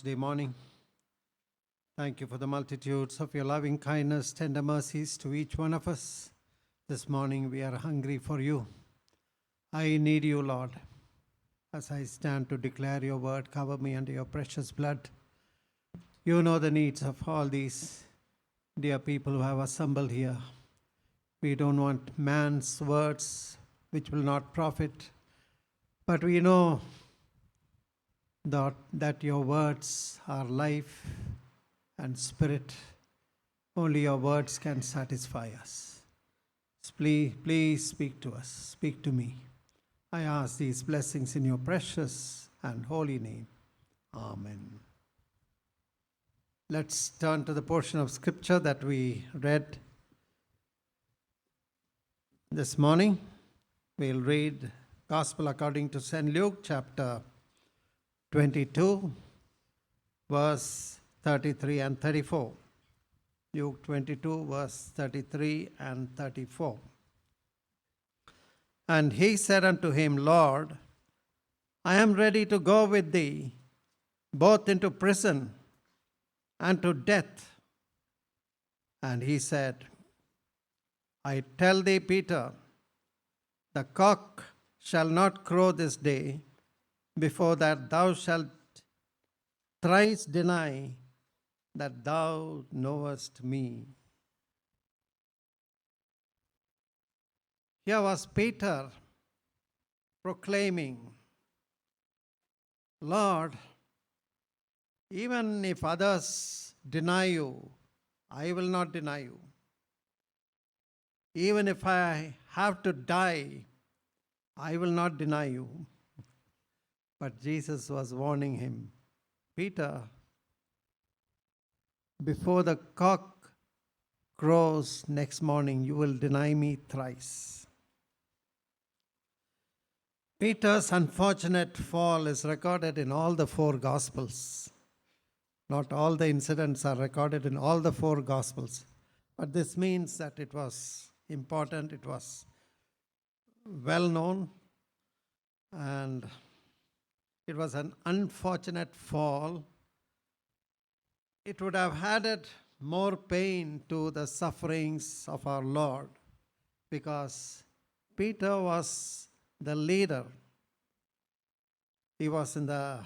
Tuesday morning. Thank you for the multitudes of your loving kindness, tender mercies to each one of us. This morning we are hungry for you. I need you, Lord. As I stand to declare your word, cover me under your precious blood. You know the needs of all these dear people who have assembled here. We don't want man's words which will not profit, but we know that your words are life and spirit. Only your words can satisfy us. Please speak to us. Speak to me. I ask these blessings in your precious and holy name. Amen. Let's turn to the portion of scripture that we read this morning. We'll read Gospel according to St. Luke, chapter 22, verse 33 and 34. Luke 22, verse 33 and 34. And he said unto him, Lord, I am ready to go with thee, both into prison and to death. And he said, I tell thee, Peter, the cock shall not crow this day, before that thou shalt thrice deny that thou knowest me. Here was Peter proclaiming, Lord, even if others deny you, I will not deny you. Even if I have to die, I will not deny you. But Jesus was warning him, Peter, before the cock crows next morning, you will deny me thrice. Peter's unfortunate fall is recorded in all the four Gospels. Not all the incidents are recorded in all the four Gospels. But this means that it was important, it was well known, and it was an unfortunate fall. It would have added more pain to the sufferings of our Lord, because Peter was the leader. He was in the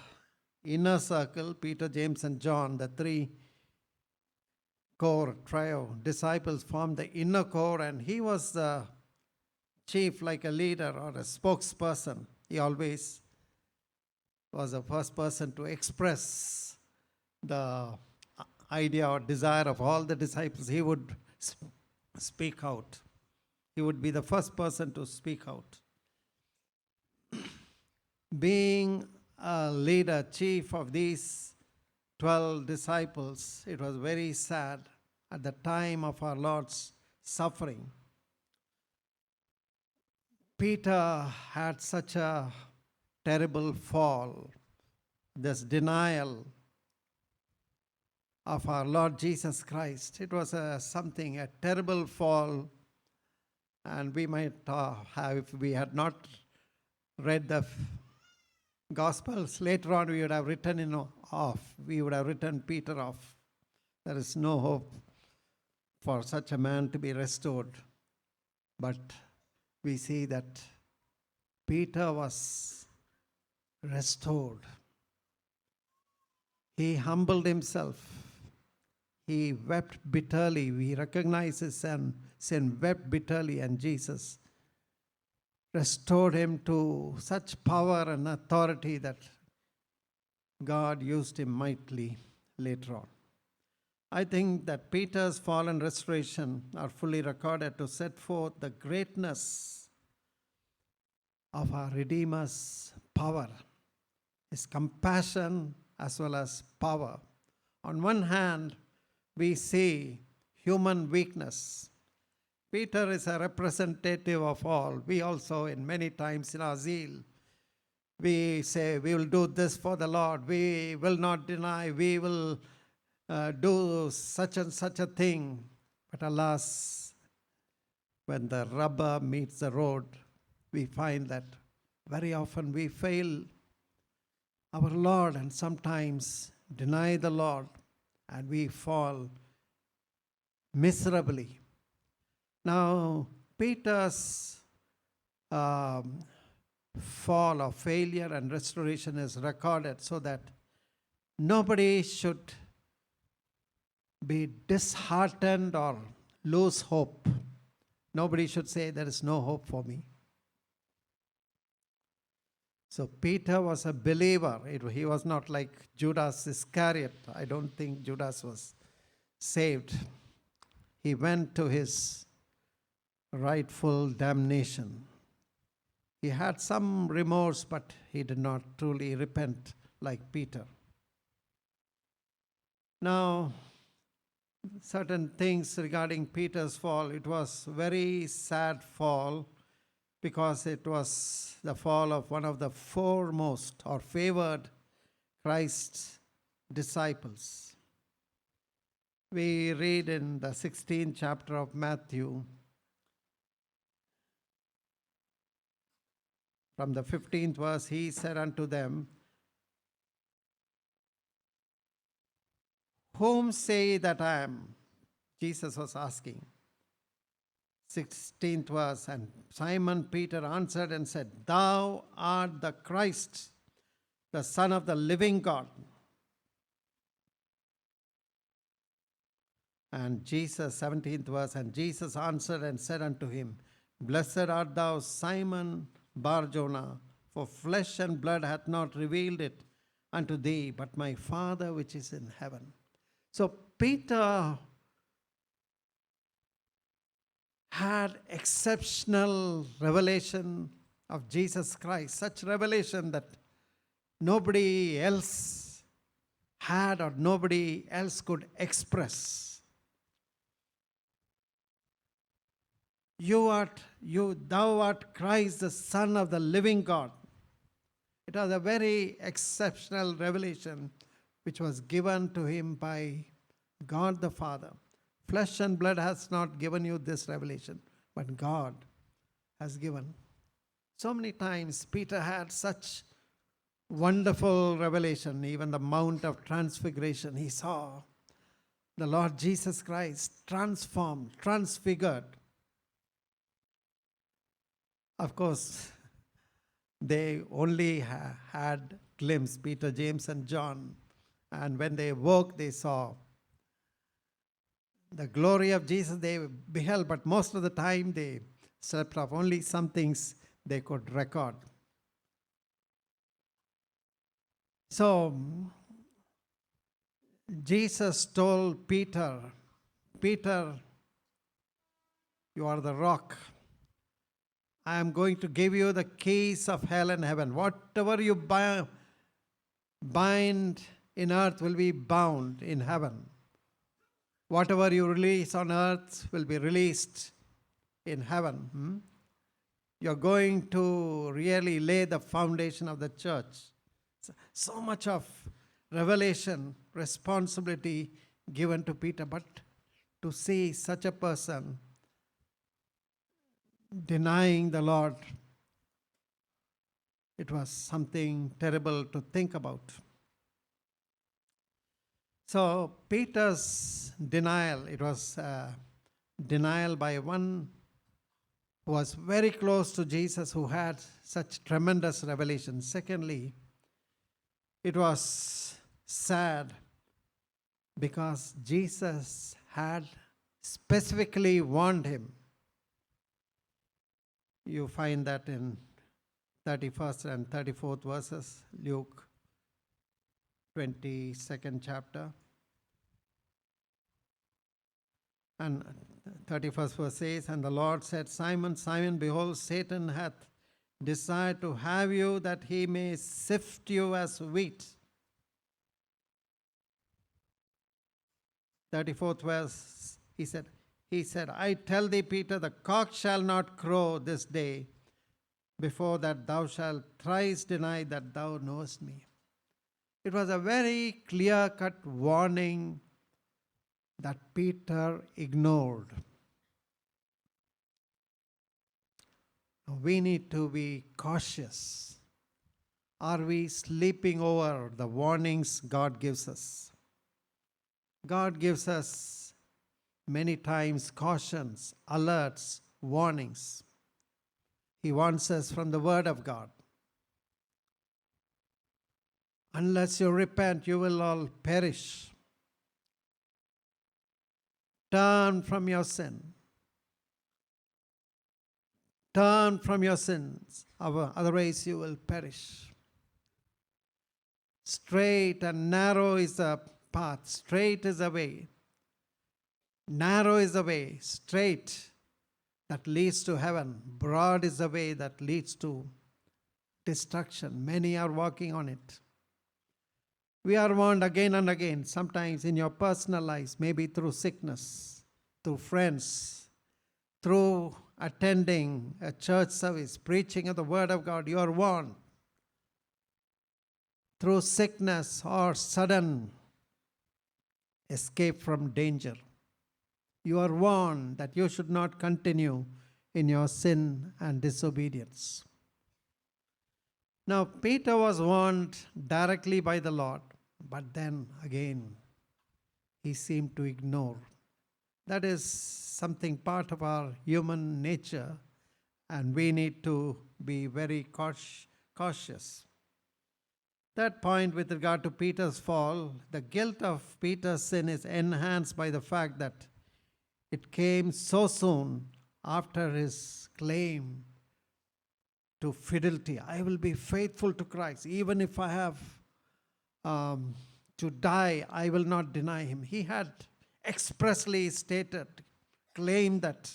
inner circle. Peter, James, and John, the three core trio disciples, formed the inner core, and he was the chief, like a leader or a spokesperson. He always was the first person to express the idea or desire of all the disciples. He would speak out. He would be the first person to speak out. Being a leader, chief of these 12 disciples, it was very sad at the time of our Lord's suffering. Peter had such a terrible fall, this denial of our Lord Jesus Christ. It was a terrible fall, and we might have, if we had not read the Gospels, later on we would have written we would have written Peter off. There is no hope for such a man to be restored. But we see that Peter was restored. He humbled himself. He wept bitterly. We recognize his sin, wept bitterly, and Jesus restored him to such power and authority that God used him mightily later on. I think that Peter's fall and restoration are fully recorded to set forth the greatness of our Redeemer's power, his compassion as well as power. On one hand, we see human weakness. Peter is a representative of all. We also, in many times in our zeal, we say we will do this for the Lord. We will not deny. We will do such and such a thing. But alas, when the rubber meets the road, we find that very often we fail our Lord, and sometimes deny the Lord and we fall miserably. Now, Peter's fall or failure and restoration is recorded so that nobody should be disheartened or lose hope. Nobody should say, there is no hope for me. So Peter was a believer. He was not like Judas Iscariot. I don't think Judas was saved. He went to his rightful damnation. He had some remorse, but he did not truly repent like Peter. Now, certain things regarding Peter's fall. It was a very sad fall because it was the fall of one of the foremost or favored Christ's disciples. We read in the 16th chapter of Matthew, from the 15th verse, he said unto them, whom say ye that I am? Jesus was asking. 16th verse, and Simon Peter answered and said, thou art the Christ, the Son of the living God. And Jesus, 17th verse, and Jesus answered and said unto him, blessed art thou, Simon Bar-Jonah, for flesh and blood hath not revealed it unto thee, but my Father which is in heaven. So Peter had exceptional revelation of Jesus Christ, such revelation that nobody else had or nobody else could express. Thou art Christ, the Son of the living God. It was a very exceptional revelation which was given to him by God the Father. Flesh and blood has not given you this revelation, but God has given. So many times Peter had such wonderful revelation, even the Mount of Transfiguration. He saw the Lord Jesus Christ transformed, transfigured. Of course, they only had glimpse, Peter, James, and John. And when they woke, they saw the glory of Jesus they beheld, but most of the time they slept off. Only some things they could record. So, Jesus told Peter, Peter, you are the rock. I am going to give you the keys of hell and heaven. Whatever you bind in earth will be bound in heaven. Whatever you release on earth will be released in heaven. You're going to really lay the foundation of the church. So much of revelation, responsibility given to Peter, but to see such a person denying the Lord, it was something terrible to think about. So Peter's denial, it was denial by one who was very close to Jesus, who had such tremendous revelation. Secondly, it was sad because Jesus had specifically warned him. You find that in 31st and 34th verses, Luke 22nd chapter. And 31st verse says, and the Lord said, Simon, Simon, behold, Satan hath desired to have you, that he may sift you as wheat. 34th verse, he said, I tell thee, Peter, the cock shall not crow this day before that thou shalt thrice deny that thou knowest me. It was a very clear-cut warning that Peter ignored. We need to be cautious Are we sleeping over the warnings God gives us? God gives us many times cautions, alerts, warnings. He warns us from the Word of God. Unless you repent, you will all perish. Turn from your sin. Turn from your sins, otherwise you will perish. Straight and narrow is the path. Straight is the way. Narrow is the way. Straight that leads to heaven. Broad is the way that leads to destruction. Many are walking on it. We are warned again and again, sometimes in your personal lives, maybe through sickness, through friends, through attending a church service, preaching of the Word of God, you are warned. Through sickness or sudden escape from danger, you are warned that you should not continue in your sin and disobedience. Now, Peter was warned directly by the Lord, but then again, he seemed to ignore. That is something part of our human nature, and we need to be very cautious. That point with regard to Peter's fall, the guilt of Peter's sin is enhanced by the fact that it came so soon after his claim to fidelity. I will be faithful to Christ. Even if I have to die, I will not deny him. He had expressly stated, claimed that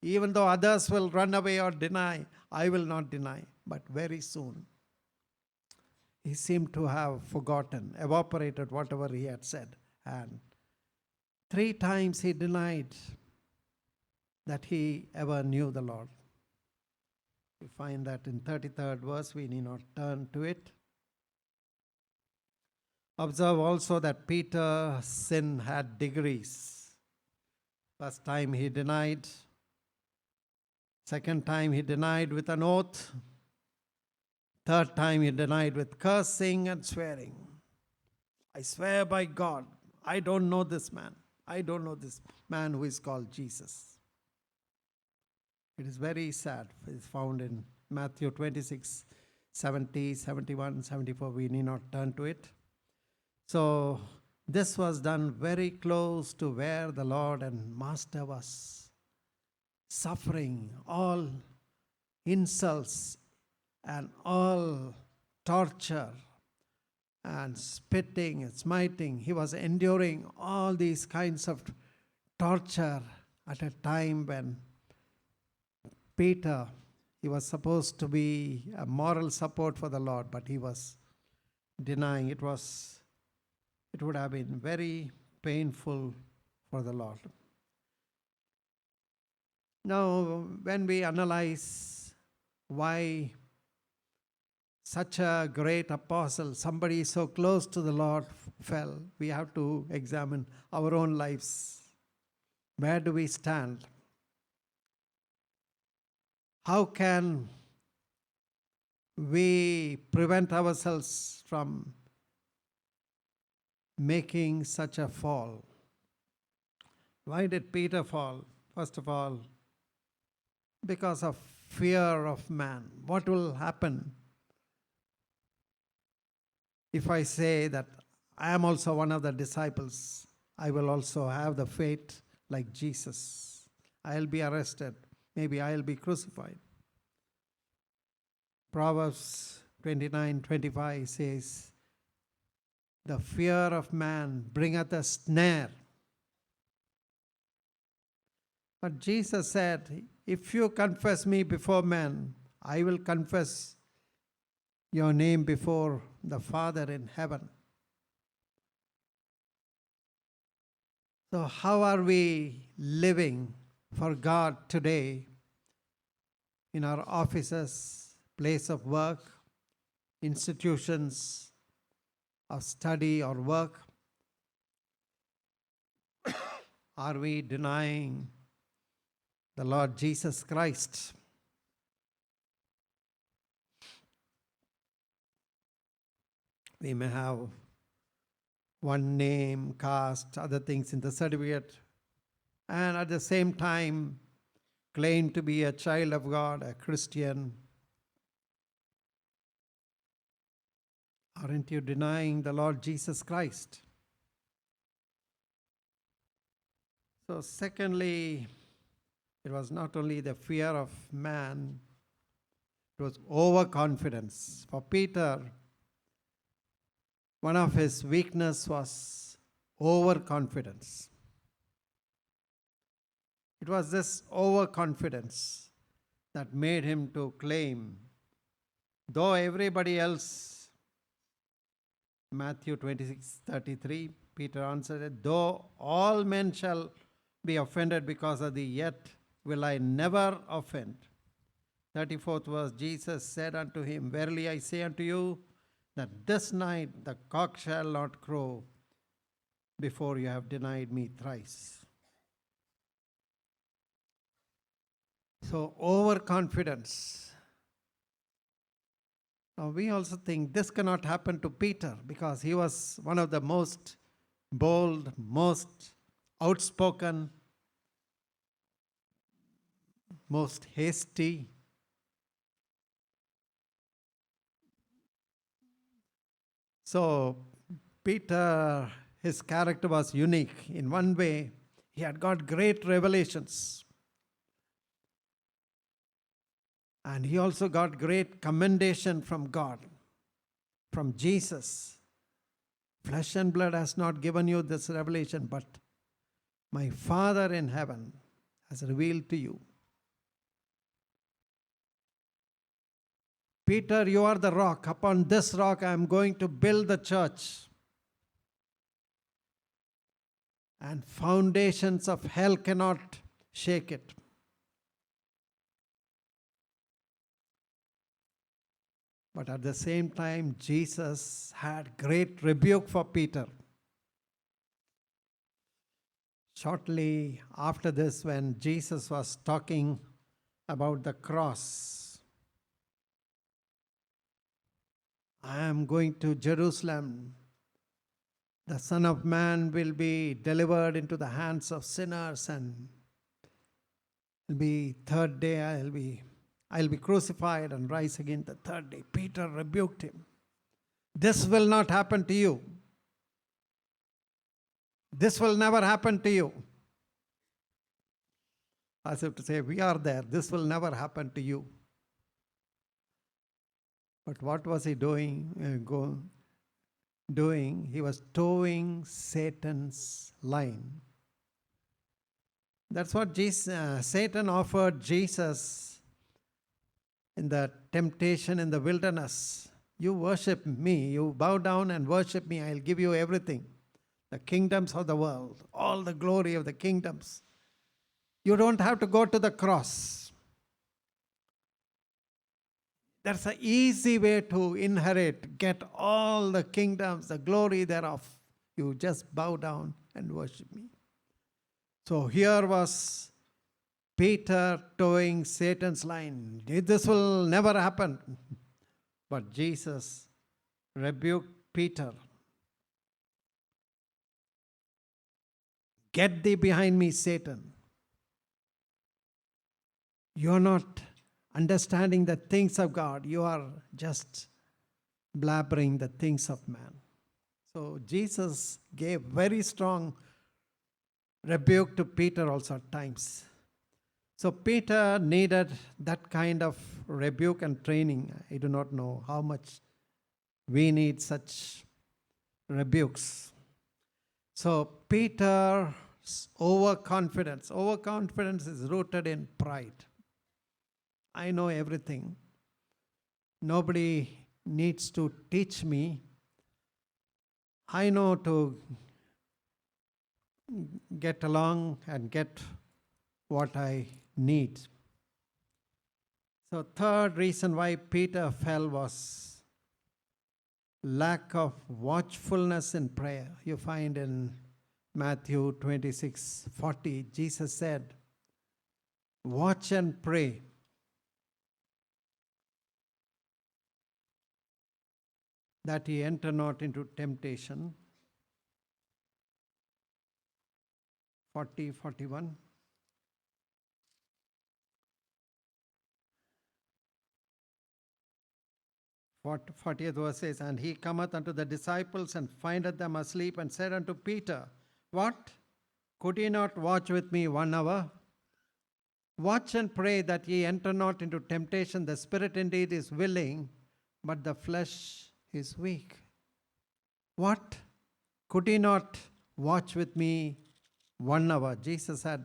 even though others will run away or deny, I will not deny. But very soon, he seemed to have forgotten, evaporated whatever he had said. And 3 times he denied that he ever knew the Lord. We find that in 33rd verse, we need not turn to it. Observe also that Peter's sin had degrees. First time he denied. Second time he denied with an oath. Third time he denied with cursing and swearing. I swear by God, I don't know this man. I don't know this man who is called Jesus. It is very sad. It is found in Matthew 26, 70, 71, 74. We need not turn to it. So this was done very close to where the Lord and Master was suffering all insults and all torture and spitting and smiting. He was enduring all these kinds of torture at a time when Peter, he was supposed to be a moral support for the Lord, but he was denying. It would have been very painful for the Lord. Now, when we analyze why such a great apostle, somebody so close to the Lord, fell, we have to examine our own lives. Where do we stand? How can we prevent ourselves from making such a fall? Why did Peter fall? First of all, because of fear of man. What will happen if I say that I am also one of the disciples? I will also have the fate like Jesus. I'll be arrested. Maybe I'll be crucified. Proverbs 29:25 says, the fear of man bringeth a snare. But Jesus said, if you confess me before men, I will confess your name before the Father in heaven. So how are we living for God today in our offices, place of work, institutions of study or work? Are we denying the Lord Jesus Christ? We may have one name, caste, other things in the certificate, and at the same time claim to be a child of God, a Christian. Aren't you denying the Lord Jesus Christ? So secondly, it was not only the fear of man, it was overconfidence. For Peter, one of his weakness was overconfidence. It was this overconfidence that made him to claim, though everybody else, Matthew 26:33, Peter answered, though all men shall be offended because of thee, yet will I never offend. 34th verse, Jesus said unto him, verily I say unto you, that this night the cock shall not crow before you have denied me thrice. So overconfidence. Now we also think this cannot happen to Peter because he was one of the most bold, most outspoken, most hasty. So Peter, his character was unique. In one way, he had got great revelations. And he also got great commendation from God, from Jesus. Flesh and blood has not given you this revelation, but my Father in heaven has revealed to you. Peter, you are the rock. Upon this rock I am going to build the church. And foundations of hell cannot shake it. But at the same time, Jesus had great rebuke for Peter. Shortly after this, when Jesus was talking about the cross, I am going to Jerusalem. The Son of Man will be delivered into the hands of sinners, and will be third day I'll be crucified and rise again the third day. Peter rebuked him. This will not happen to you. This will never happen to you. As if to say, we are there. This will never happen to you. But what was he doing? He was towing Satan's line. That's what Satan offered Jesus in the temptation in the wilderness. You worship me, you bow down and worship me, I'll give you everything. The kingdoms of the world, all the glory of the kingdoms. You don't have to go to the cross. That's an easy way to inherit, get all the kingdoms, the glory thereof. You just bow down and worship me. So here was Peter towing Satan's line. This will never happen. But Jesus rebuked Peter. Get thee behind me, Satan. You are not understanding the things of God. You are just blabbering the things of man. So Jesus gave very strong rebuke to Peter also at times. So Peter needed that kind of rebuke and training. I do not know how much we need such rebukes. So Peter's overconfidence is rooted in pride. I know everything. Nobody needs to teach me. I know to get along and get what I need. So third reason why Peter fell was lack of watchfulness in prayer. You find in Matthew 26:40, Jesus said, watch and pray. that ye enter not into temptation. 41. 40th verse says, and he cometh unto the disciples and findeth them asleep, and said unto Peter, what? Could ye not watch with me 1 hour? Watch and pray that ye enter not into temptation. The spirit indeed is willing, but the flesh is weak. What? Could ye not watch with me 1 hour? Jesus had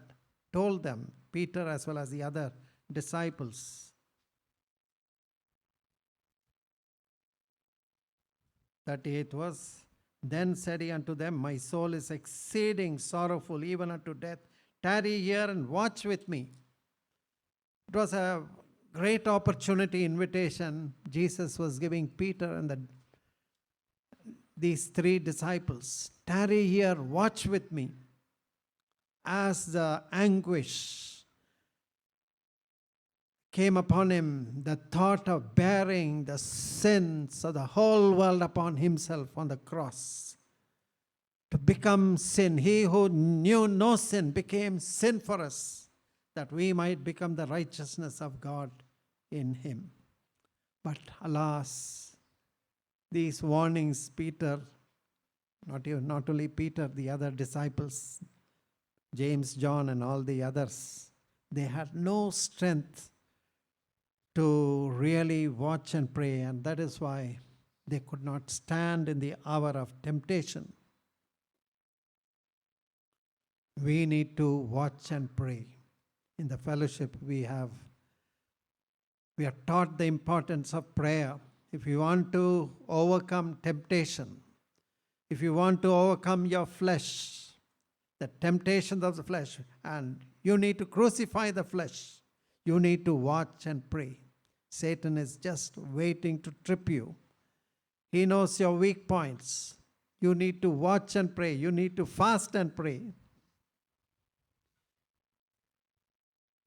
told them, Peter as well as the other disciples. 38th verse. Then said he unto them, my soul is exceeding sorrowful, even unto death. Tarry here and watch with me. It was a great opportunity, invitation Jesus was giving Peter and these 3 disciples. Tarry here, watch with me. As the anguish came upon him, the thought of bearing the sins of the whole world upon himself on the cross, to become sin. He who knew no sin became sin for us, that we might become the righteousness of God in him. But alas, these warnings, Peter, not only Peter, the other disciples, James, John, and all the others, they had no strength to really watch and pray, and that is why they could not stand in the hour of temptation. We need to watch and pray. In the fellowship we are taught the importance of prayer. If you want to overcome temptation, if you want to overcome your flesh, the temptations of the flesh, and you need to crucify the flesh, you need to watch and pray. Satan is just waiting to trip you. He knows your weak points. You need to watch and pray. You need to fast and pray.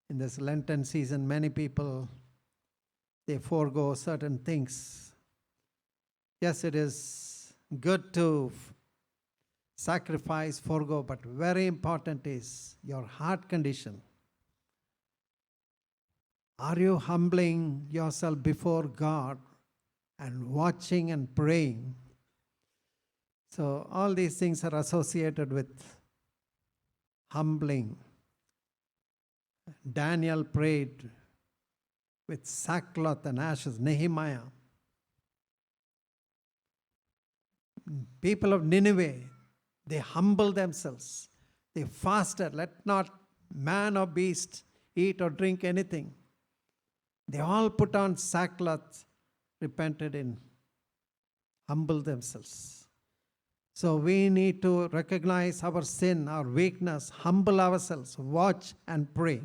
In this Lenten season, many people, they forego certain things. Yes, it is good to sacrifice, forego, but very important is your heart condition. Are you humbling yourself before God and watching and praying? So all these things are associated with humbling. Daniel prayed with sackcloth and ashes. Nehemiah. People of Nineveh, they humbled themselves. They fasted. Let not man or beast eat or drink anything. They all put on sackcloth, repented and humbled themselves. So we need to recognize our sin, our weakness, humble ourselves, watch and pray.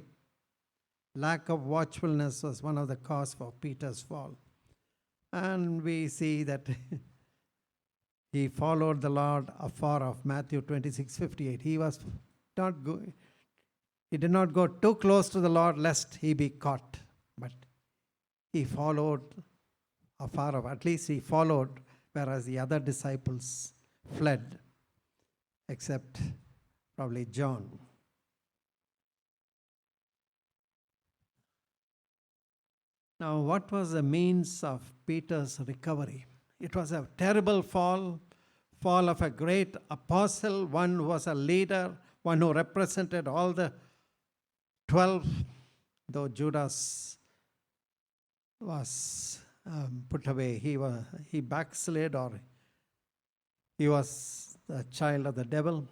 Lack of watchfulness was one of the causes for Peter's fall. And we see that he followed the Lord afar off, Matthew 26:58. He did not go too close to the Lord lest he be caught. But he followed afar off. At least he followed, whereas the other disciples fled, except probably John. Now, what was the means of Peter's recovery? It was a terrible fall of a great apostle, one who was a leader, one who represented all the 12, though Judas was put away. He backslid, or he was the child of the devil.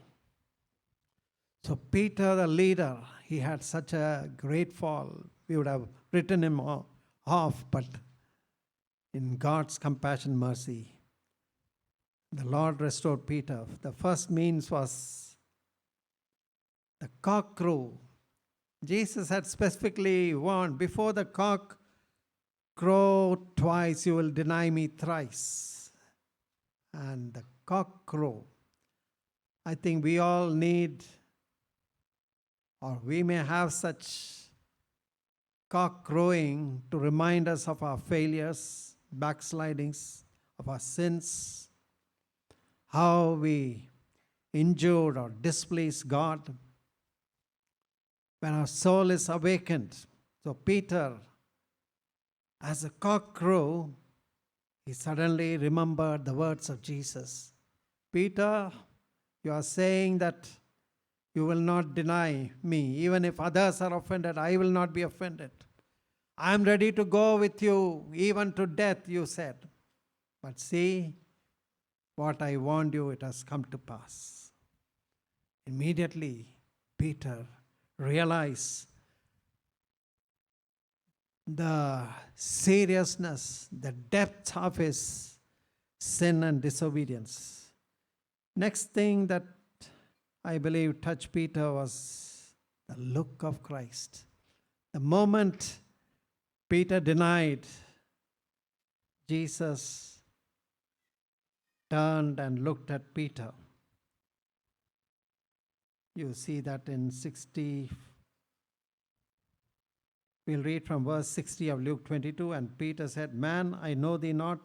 So Peter, the leader, he had such a great fall. We would have written him off, but in God's compassion, mercy, the Lord restored Peter. The first means was the cock crew. Jesus had specifically warned, before the cock crow twice, you will deny me thrice. And the cock crow. I think we all need, or we may have such cock crowing to remind us of our failures, backslidings, of our sins, how we injured or displeased God. When our soul is awakened, so Peter, as a cock crew, he suddenly remembered the words of Jesus. Peter, you are saying that you will not deny me. Even if others are offended, I will not be offended. I am ready to go with you, even to death, you said. But see, what I warned you, it has come to pass. Immediately, Peter realized the seriousness, the depth of his sin and disobedience. Next thing that I believe touched Peter was the look of Christ. The moment Peter denied, Jesus turned and looked at Peter. You see that in 60. We'll read from verse 60 of Luke 22. And Peter said, Man, I know thee not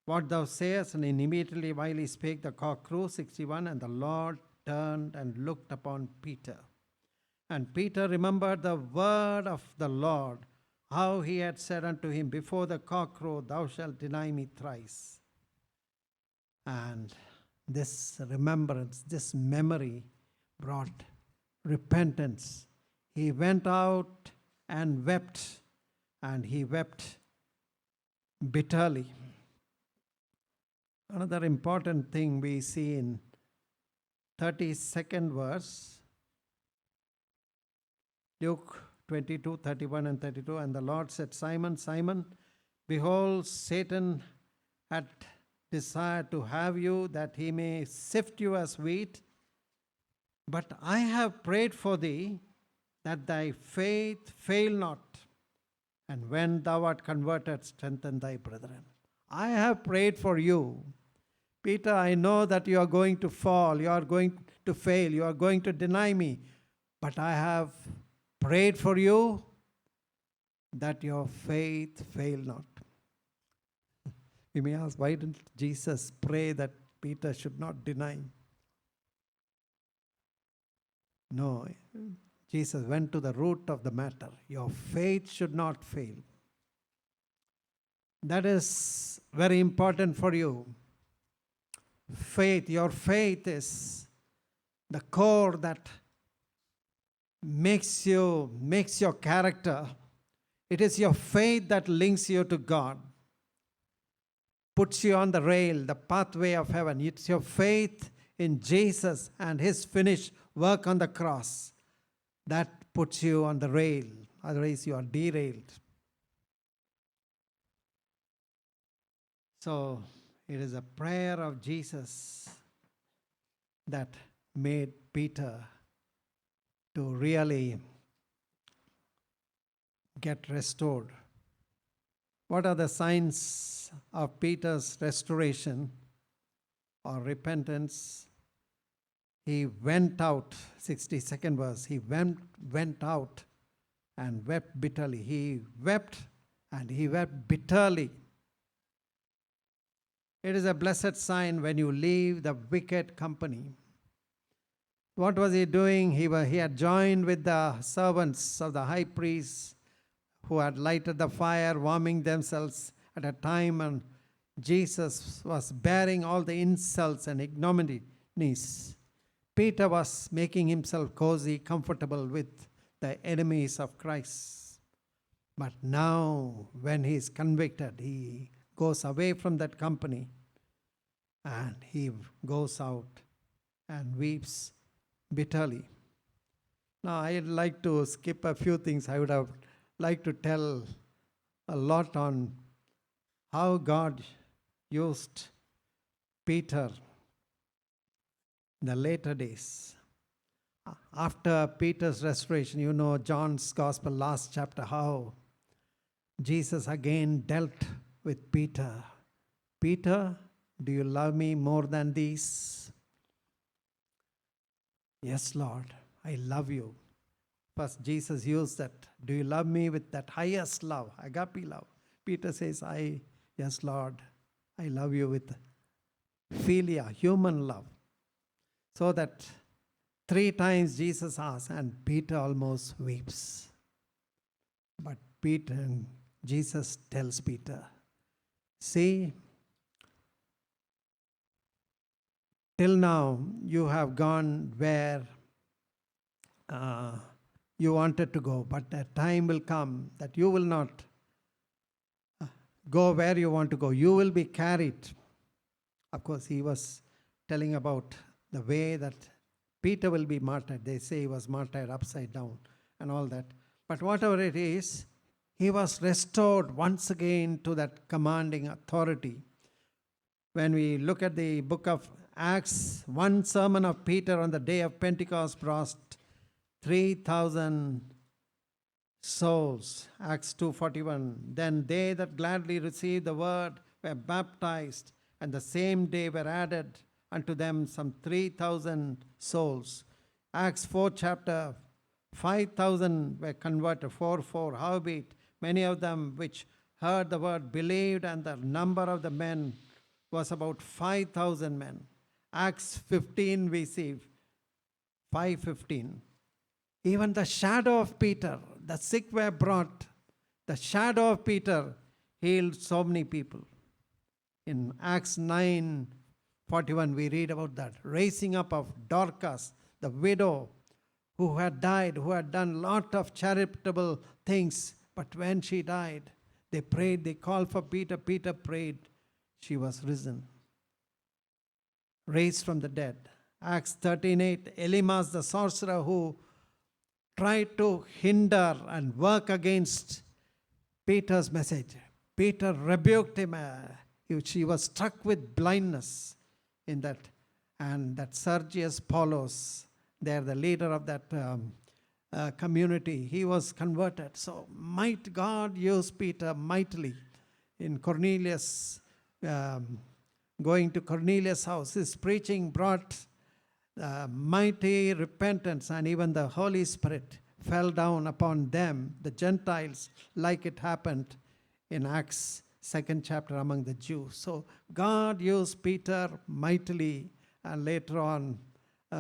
what thou sayest. And immediately while he spake, the cock crew. 61. And the Lord turned and looked upon Peter. And Peter remembered the word of the Lord, how he had said unto him, Before the cock crow, thou shalt deny me thrice. And this remembrance, this memory brought repentance. He went out and wept, and he wept bitterly. Another important thing we see in 32nd verse, Luke 22, 31 and 32. And the Lord said, Simon, Simon, behold, Satan had desired to have you, that he may sift you as wheat. But I have prayed for thee, that thy faith fail not. And when thou art converted, strengthen thy brethren. I have prayed for you. Peter, I know that you are going to fall, you are going to fail, you are going to deny me. But I have prayed for you that your faith fail not. You may ask, why didn't Jesus pray that Peter should not deny him? No, Jesus went to the root of the matter. Your faith should not fail. That is very important for you. Faith, your faith is the core that makes your character. It is your faith that links you to God, puts you on the rail, the pathway of heaven. It's your faith in Jesus and his finished work on the cross that puts you on the rail. Otherwise, you are derailed. So, it is a prayer of Jesus that made Peter to really get restored. What are the signs of Peter's restoration or repentance? He went out, 62nd verse, he went out and wept bitterly. He wept and he wept bitterly. It is a blessed sign when you leave the wicked company. What was he doing? He had joined with the servants of the high priest who had lighted the fire, warming themselves at a time when Jesus was bearing all the insults and ignominies. Peter was making himself cozy, comfortable with the enemies of Christ. But now, when he is convicted, he goes away from that company and he goes out and weeps bitterly. Now, I'd like to skip a few things. I would have liked to tell a lot on how God used Peter in the later days. After Peter's restoration, you know John's Gospel, last chapter, how Jesus again dealt with Peter. Peter, do you love me more than these? Yes, Lord, I love you. First, Jesus used that. Do you love me with that highest love, agape love? Peter says, yes, Lord, I love you with philia, human love. So that 3 times Jesus asks, and Peter almost weeps. But Jesus tells Peter, see, till now you have gone where you wanted to go, but a time will come that you will not go where you want to go. You will be carried. Of course, he was telling about the way that Peter will be martyred. They say he was martyred upside down and all that. But whatever it is, he was restored once again to that commanding authority. When we look at the book of Acts, one sermon of Peter on the day of Pentecost brought 3,000 souls. Acts 2:41. Then they that gladly received the word were baptized, and the same day were added unto them some 3,000 souls. Acts 4 chapter, 5,000 were converted, 4:4. Howbeit, many of them which heard the word believed, and the number of the men was about 5,000 men. Acts 15 we see, 5:15. Even the shadow of Peter, the sick were brought. The shadow of Peter healed so many people. In Acts 9:41, we read about that. Raising up of Dorcas, the widow who had died, who had done a lot of charitable things. But when she died, they prayed, they called for Peter. Peter prayed. She was risen, raised from the dead. Acts 13:8, Elymas the sorcerer who tried to hinder and work against Peter's message. Peter rebuked him. She was struck with blindness in that. And that Sergius Paulus, there the leader of that community, he was converted. So might God use Peter mightily in Cornelius, going to Cornelius' house. His preaching brought mighty repentance, and even the Holy Spirit fell down upon them, the Gentiles, like it happened in Acts 2nd chapter among the Jews. So God used Peter mightily, and later on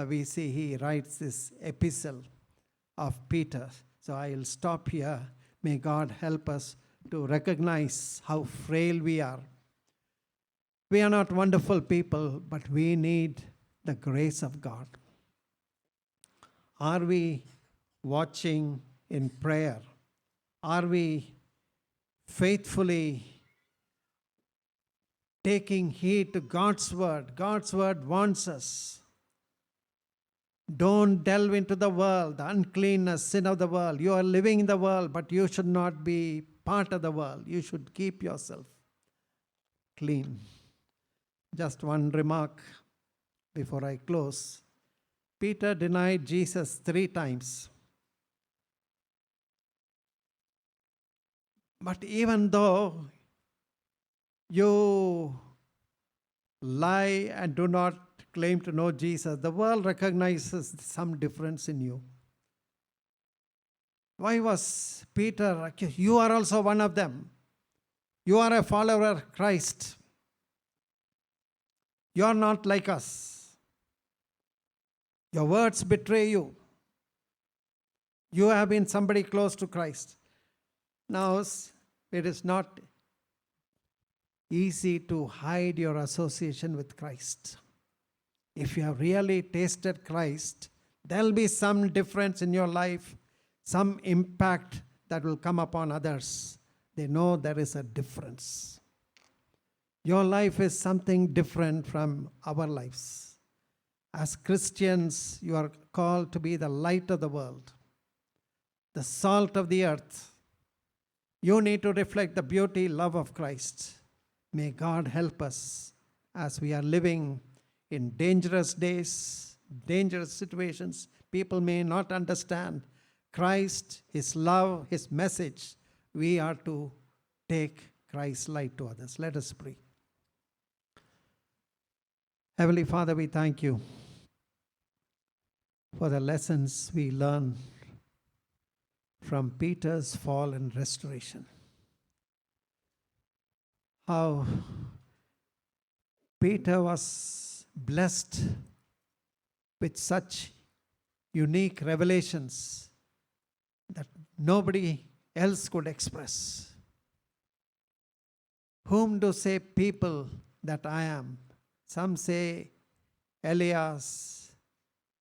we see he writes this epistle of Peter. So I'll stop here. May God help us to recognize how frail we are. We are not wonderful people, but we need the grace of God. Are we watching in prayer? Are we faithfully taking heed to God's word? God's word warns us. Don't delve into the world, the uncleanness, sin of the world. You are living in the world, but you should not be part of the world. You should keep yourself clean. Just one remark before I close. Peter denied Jesus 3 times. But even though you lie and do not claim to know Jesus, the world recognizes some difference in you. Why was Peter accused? You are also one of them. You are a follower of Christ. You are not like us. Your words betray you. You have been somebody close to Christ. Now, it is not easy to hide your association with Christ. If you have really tasted Christ, there will be some difference in your life, some impact that will come upon others. They know there is a difference. Your life is something different from our lives. As Christians, you are called to be the light of the world, the salt of the earth. You need to reflect the beauty, love of Christ. May God help us as we are living in dangerous days, dangerous situations. People may not understand Christ, His love, His message. We are to take Christ's light to others. Let us pray. Heavenly Father, we thank you for the lessons we learn from Peter's fall and restoration. How Peter was blessed with such unique revelations that nobody else could express. Whom do say people that I am? Some say Elias,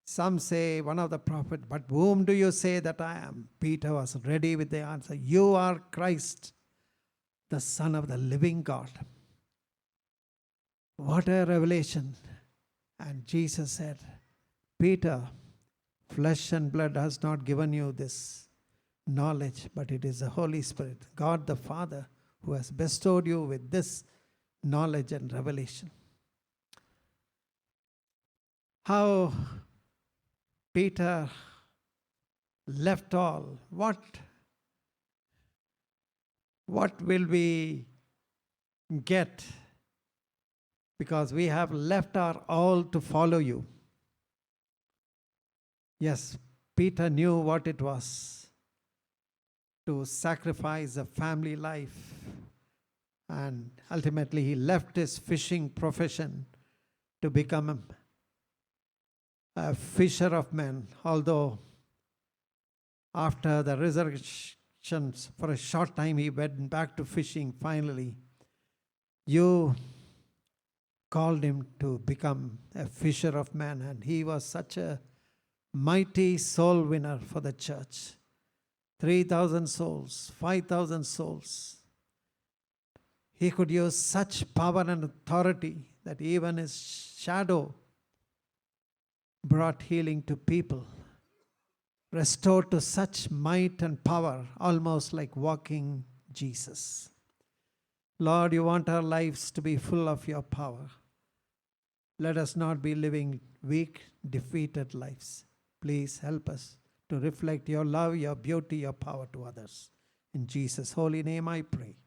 some say one of the prophets, but whom do you say that I am? Peter was ready with the answer. You are Christ, the Son of the living God. What a revelation. And Jesus said, Peter, flesh and blood has not given you this knowledge, but it is the Holy Spirit, God the Father, who has bestowed you with this knowledge and revelation. How Peter left all. What will we get? Because we have left our all to follow you. Yes, Peter knew what it was to sacrifice a family life. And ultimately he left his fishing profession to become a fisher of men. Although after the resurrection, for a short time he went back to fishing finally. You called him to become a fisher of men, and he was such a mighty soul winner for the church. 3,000 souls, 5,000 souls. He could use such power and authority that even his shadow brought healing to people. Restored to such might and power, almost like walking Jesus. Lord, you want our lives to be full of your power. Let us not be living weak, defeated lives. Please help us to reflect your love, your beauty, your power to others. In Jesus' holy name I pray.